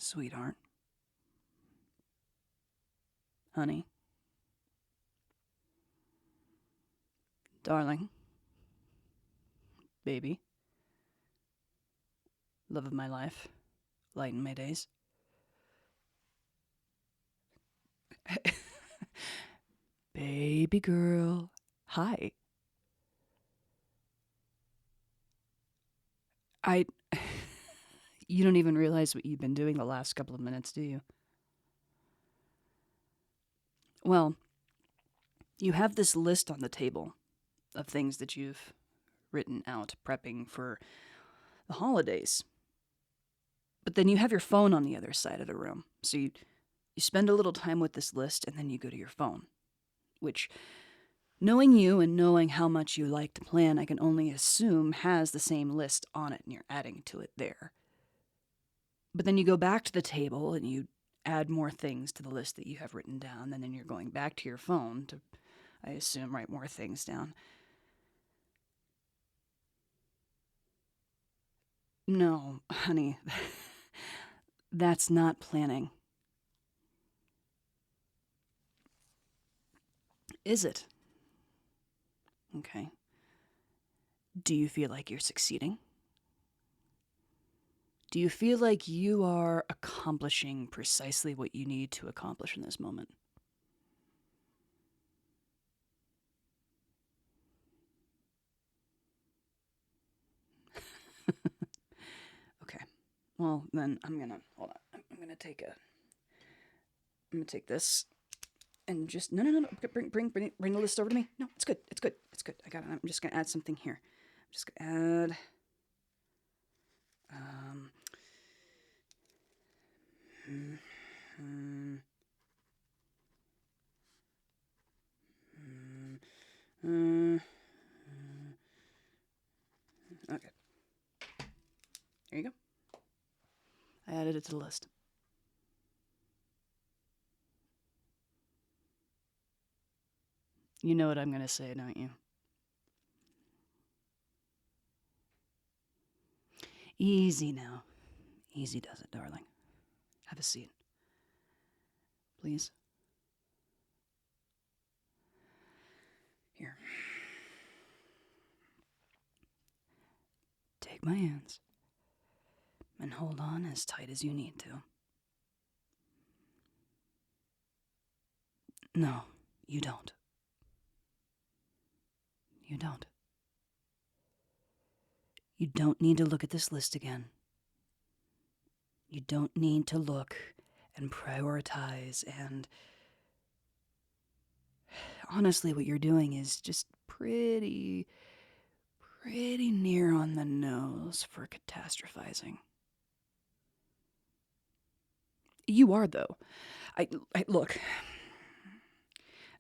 Sweetheart. Honey. Darling. Baby. Love of my life. Lighten my days. Baby girl. Hi. You don't even realize what you've been doing the last couple of minutes, do you? Well, you have this list on the table of things that you've written out prepping for the holidays. But then you have your phone on the other side of the room. So you spend a little time with this list and then you go to your phone. Which, knowing you and knowing how much you like to plan, I can only assume has the same list on it and you're adding to it there. But then you go back to the table and you add more things to the list that you have written down, and then you're going back to your phone to, I assume, write more things down. No, honey, that's not planning. Is it? Okay. Do you feel like you're succeeding? Do you feel like you are accomplishing precisely what you need to accomplish in this moment? Okay. Well, then I'm gonna hold on. I'm gonna take this and just no. Bring the list over to me. No, it's good. It's good. I got it. I'm just gonna add something here. I'm just gonna add. Okay. There you go. I added it to the list. You know what I'm going to say, don't you? Easy now. Easy does it, darling. Have a seat. Please. Here. Take my hands and hold on as tight as you need to. No, you don't. You don't. You don't need to look at this list again. You don't need to look and prioritize and... Honestly, what you're doing is just pretty near on the nose for catastrophizing. You are, though. Look,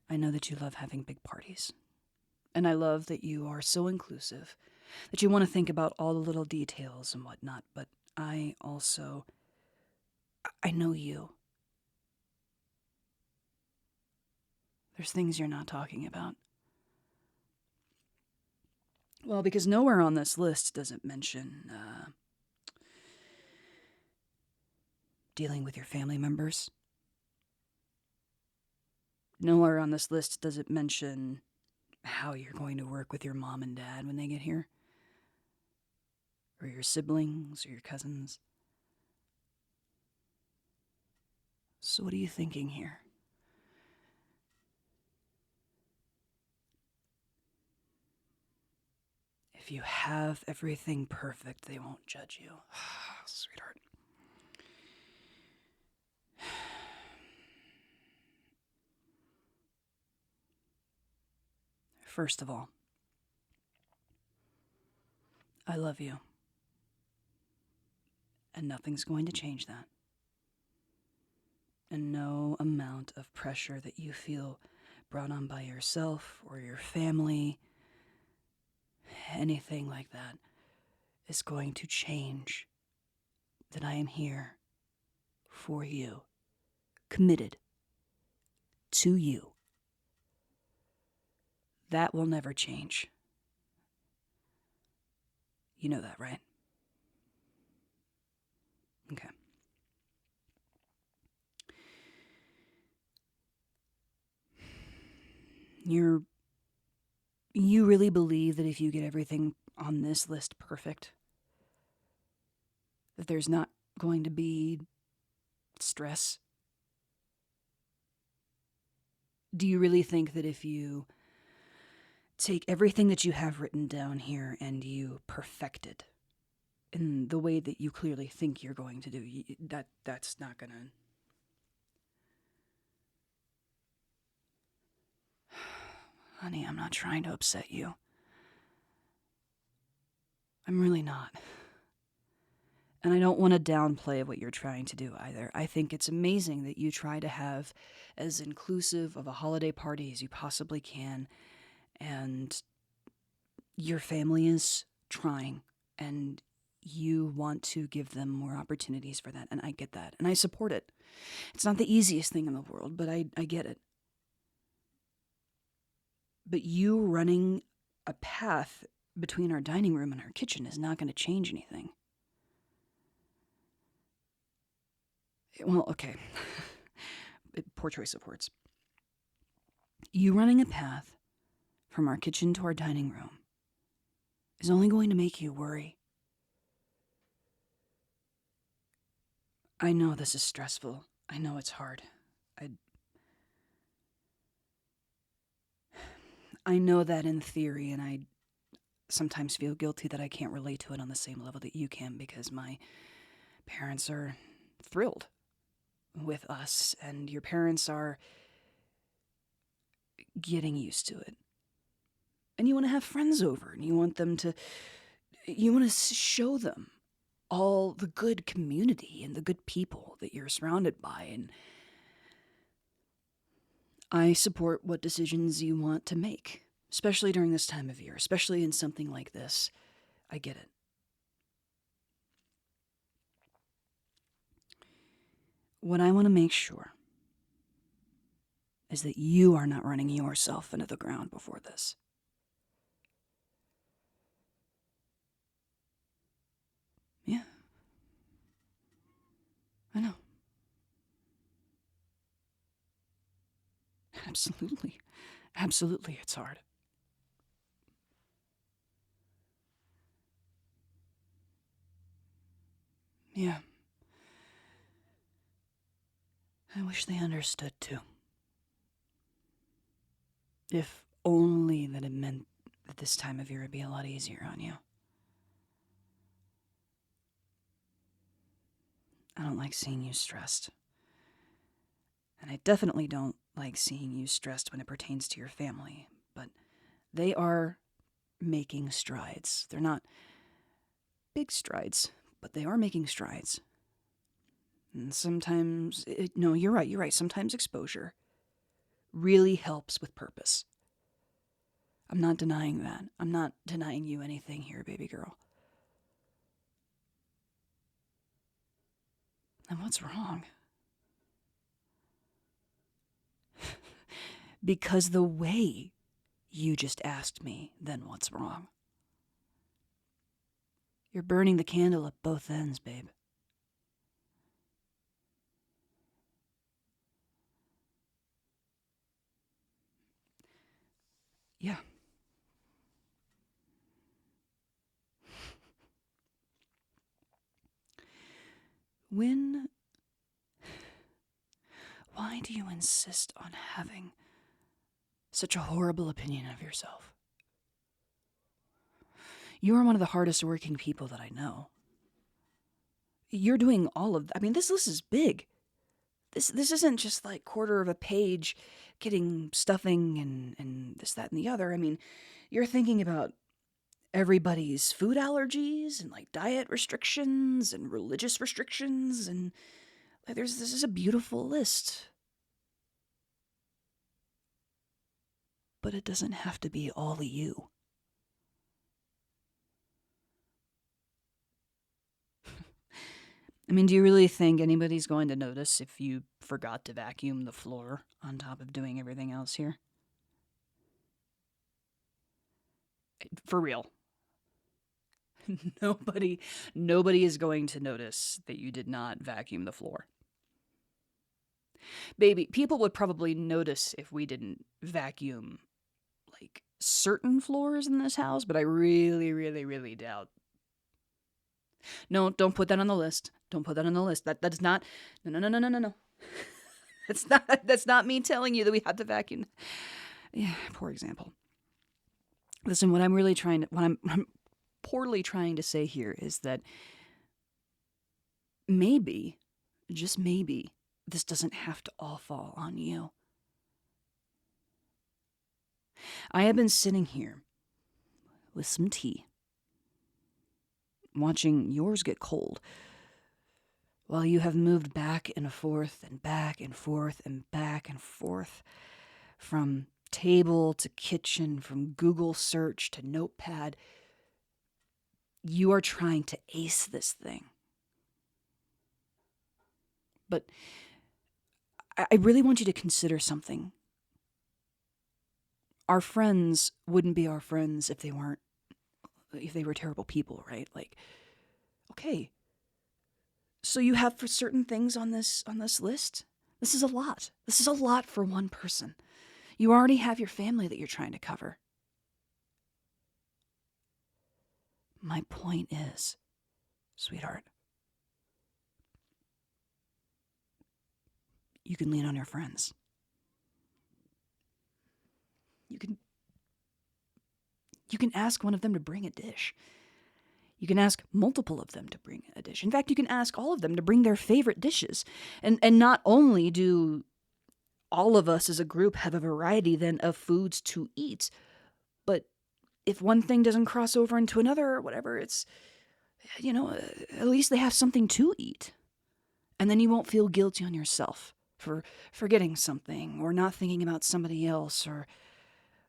I know that you love having big parties. And I love that you are so inclusive, that you want to think about all the little details and whatnot, but I know you. There's things you're not talking about. Well, because nowhere on this list does it mention, dealing with your family members. Nowhere on this list does it mention how you're going to work with your mom and dad when they get here. Or your siblings, or your cousins. So what are you thinking here? If you have everything perfect, they won't judge you. Sweetheart. First of all, I love you. And nothing's going to change that. And no amount of pressure that you feel brought on by yourself or your family, anything like that, is going to change that I am here for you, committed to you. That will never change. You know that, right? Okay. You really believe that if you get everything on this list perfect, that there's not going to be stress? Do you really think that if you take everything that you have written down here and you perfect it in the way that you clearly think you're going to do, that's not gonna... Honey, I'm not trying to upset you. I'm really not. And I don't want to downplay what you're trying to do either. I think it's amazing that you try to have as inclusive of a holiday party as you possibly can, and your family is trying, and you want to give them more opportunities for that, and I get that, and I support it. It's not the easiest thing in the world, but I get it. But you running a path between our dining room and our kitchen is not going to change anything. Well, okay. Poor choice of words. You running a path from our kitchen to our dining room is only going to make you worry. I know this is stressful. I know it's hard. I know that in theory, and I sometimes feel guilty that I can't relate to it on the same level that you can, because my parents are thrilled with us, and your parents are getting used to it. And you want to have friends over, and you want to show them all the good community and the good people that you're surrounded by. And I support what decisions you want to make, especially during this time of year, especially in something like this. I get it. What I want to make sure is that you are not running yourself into the ground before this. Yeah. I know. Absolutely. Absolutely, it's hard. Yeah. I wish they understood too. If only that it meant that this time of year would be a lot easier on you. I don't like seeing you stressed. And I definitely don't like seeing you stressed when it pertains to your family. But they are making strides. They're not big strides, but they are making strides. And sometimes, no, you're right. Sometimes exposure really helps with purpose. I'm not denying that. I'm not denying you anything here, baby girl. And what's wrong? Because the way you just asked me, then what's wrong? You're burning the candle at both ends, babe. Yeah. Why do you insist on having such a horrible opinion of yourself? You are one of the hardest working people that I know. You're doing all of... this list is big. This isn't just like quarter of a page getting stuffing and this, that, and the other. You're thinking about everybody's food allergies and like diet restrictions and religious restrictions, and like this is a beautiful list. But it doesn't have to be all of you. Do you really think anybody's going to notice if you forgot to vacuum the floor on top of doing everything else here? For real. Nobody is going to notice that you did not vacuum the floor. Baby, people would probably notice if we didn't vacuum like certain floors in this house, but I really, really, really doubt. No, don't put that on the list. Don't put that on the list. That's not. No, no, no, no, no, no, no. That's not me telling you that we have to vacuum. Yeah, poor example. Listen, what I'm poorly trying to say here is that maybe, just maybe, this doesn't have to all fall on you. I have been sitting here with some tea, watching yours get cold, while you have moved back and forth and back and forth and back and forth, from table to kitchen, from Google search to notepad. You are trying to ace this thing. But I really want you to consider something. Our friends wouldn't be our friends if they were terrible people, right? Like, okay, so you have for certain things on this list. This is a lot. This is a lot for one person. You already have your family that you're trying to cover. My point is, sweetheart, you can lean on your friends. You can ask one of them to bring a dish. You can ask multiple of them to bring a dish. In fact, you can ask all of them to bring their favorite dishes. And not only do all of us as a group have a variety then of foods to eat, but if one thing doesn't cross over into another or whatever, it's, at least they have something to eat. And then you won't feel guilty on yourself for forgetting something or not thinking about somebody else or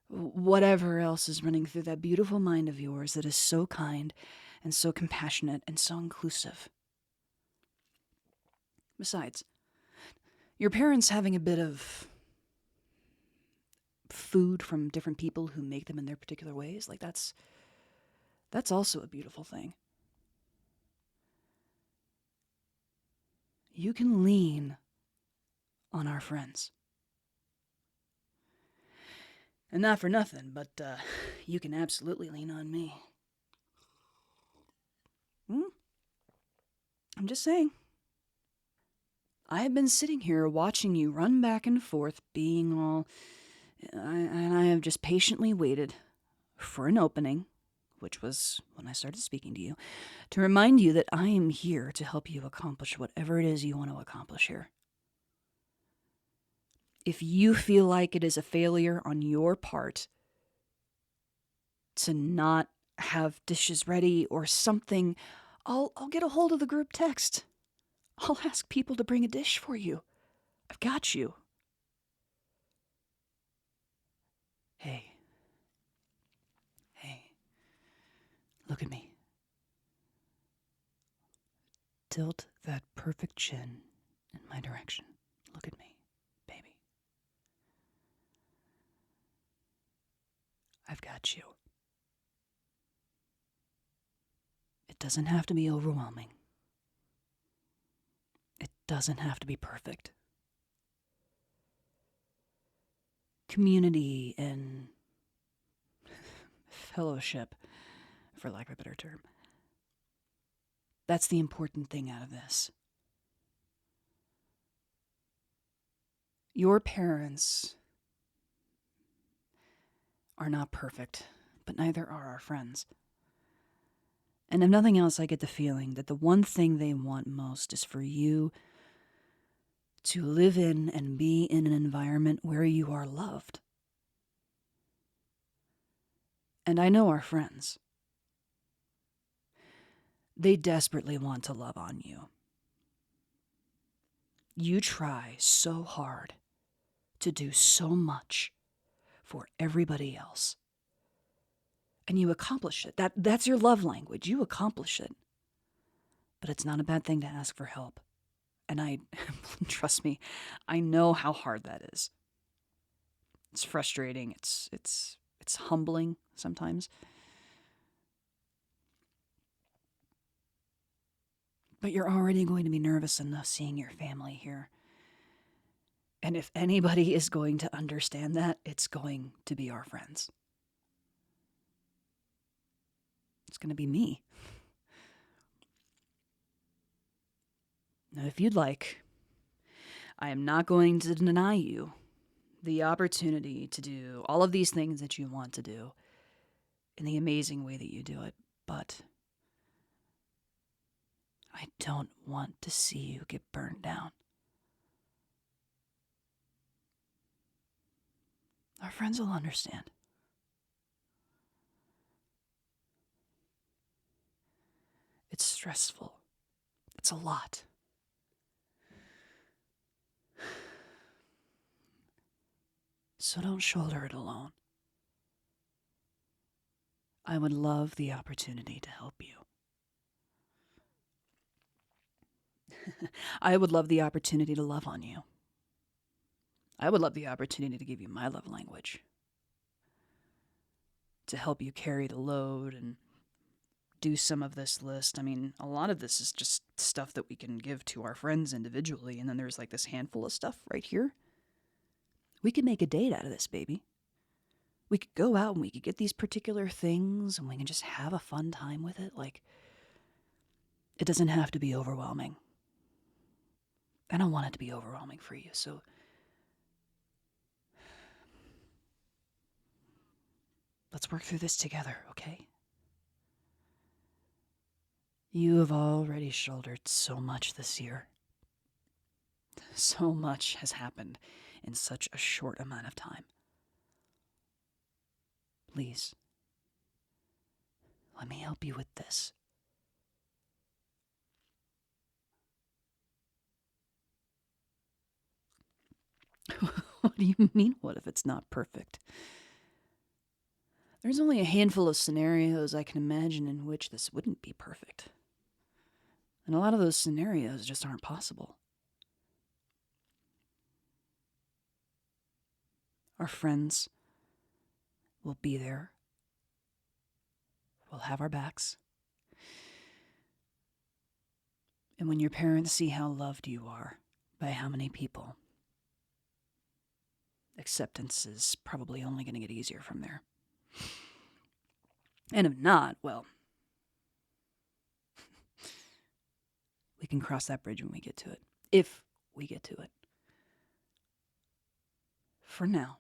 whatever else is running through that beautiful mind of yours that is so kind and so compassionate and so inclusive. Besides, your parents having a bit of food from different people who make them in their particular ways, like that's also a beautiful thing. You can lean on our friends. And not for nothing, but you can absolutely lean on me. I'm just saying. I have been sitting here watching you run back and forth, being all... and I have just patiently waited for an opening, which was when I started speaking to you, to remind you that I am here to help you accomplish whatever it is you want to accomplish here. If you feel like it is a failure on your part to not have dishes ready or something, I'll get a hold of the group text. I'll ask people to bring a dish for you. I've got you. Hey, look at me. Tilt that perfect chin in my direction. Look at me, baby. I've got you. It doesn't have to be overwhelming. It doesn't have to be perfect. Community and fellowship, for lack of a better term. That's the important thing out of this. Your parents are not perfect, but neither are our friends. And if nothing else, I get the feeling that the one thing they want most is for you to live in and be in an environment where you are loved. And I know our friends. They desperately want to love on you. You try so hard to do so much for everybody else. And you accomplish it. That's your love language. You accomplish it. But it's not a bad thing to ask for help. And I, trust me, I know how hard that is. It's frustrating. It's humbling sometimes. But you're already going to be nervous enough seeing your family here. And if anybody is going to understand that, it's going to be our friends. It's going to be me. Now, if you'd like, I am not going to deny you the opportunity to do all of these things that you want to do in the amazing way that you do it, but I don't want to see you get burned down. Our friends will understand. It's stressful. It's a lot. So don't shoulder it alone. I would love the opportunity to help you. I would love the opportunity to love on you. I would love the opportunity to give you my love language. To help you carry the load and do some of this list. I mean, a lot of this is just stuff that we can give to our friends individually, and then there's like this handful of stuff right here. We could make a date out of this, baby. We could go out and we could get these particular things and we can just have a fun time with it. Like, it doesn't have to be overwhelming. I don't want it to be overwhelming for you, so let's work through this together, okay? You have already shouldered so much this year. So much has happened in such a short amount of time. Please, let me help you with this. What do you mean, what if it's not perfect? There's only a handful of scenarios I can imagine in which this wouldn't be perfect. And a lot of those scenarios just aren't possible. Our friends will be there. We'll have our backs. And when your parents see how loved you are by how many people, acceptance is probably only going to get easier from there. And if not, well, we can cross that bridge when we get to it. If we get to it. For now,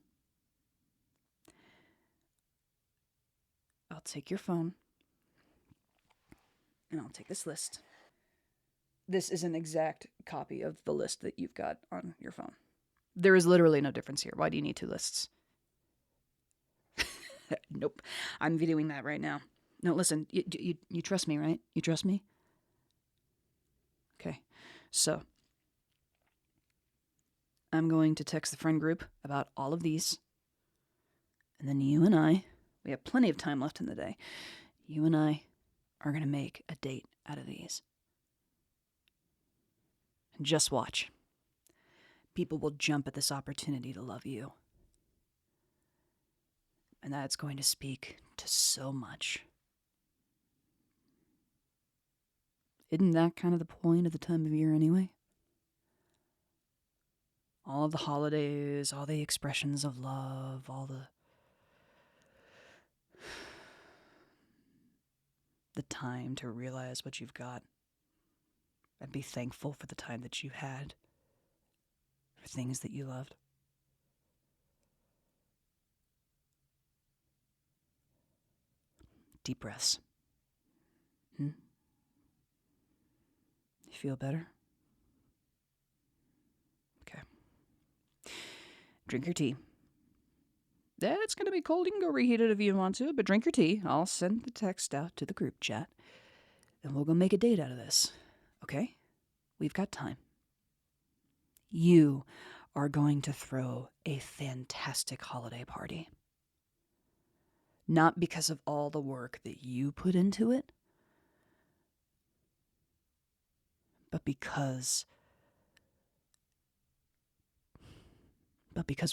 I'll take your phone and I'll take this list. This is an exact copy of the list that you've got on your phone. There is literally no difference here. Why do you need two lists? Nope. I'm videoing that right now. No, listen, you trust me, right? You trust me? Okay. So, I'm going to text the friend group about all of these. And then you and I, we have plenty of time left in the day. You and I are going to make a date out of these. And just watch. People will jump at this opportunity to love you. And that's going to speak to so much. Isn't that kind of the point of the time of year anyway? All of the holidays, all the expressions of love, all the time to realize what you've got and be thankful for the time that you had, for things that you loved. Deep breaths. You feel better? Okay. Drink your tea. It's going to be cold. You can go reheat it if you want to, but drink your tea. I'll send the text out to the group chat, and we'll go make a date out of this. Okay? We've got time. You are going to throw a fantastic holiday party. Not because of all the work that you put into it, but because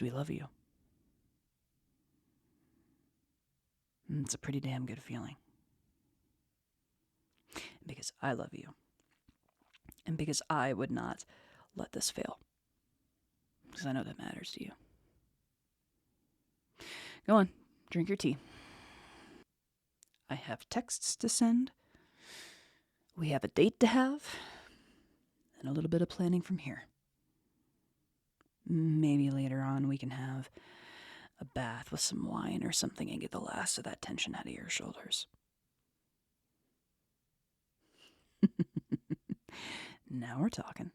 we love you. And it's a pretty damn good feeling. Because I love you. And because I would not let this fail. because I know that matters to you. Go on, drink your tea. I have texts to send. We have a date to have. And a little bit of planning from here. Maybe later on we can have a bath with some wine or something and get the last of that tension out of your shoulders. Now we're talking.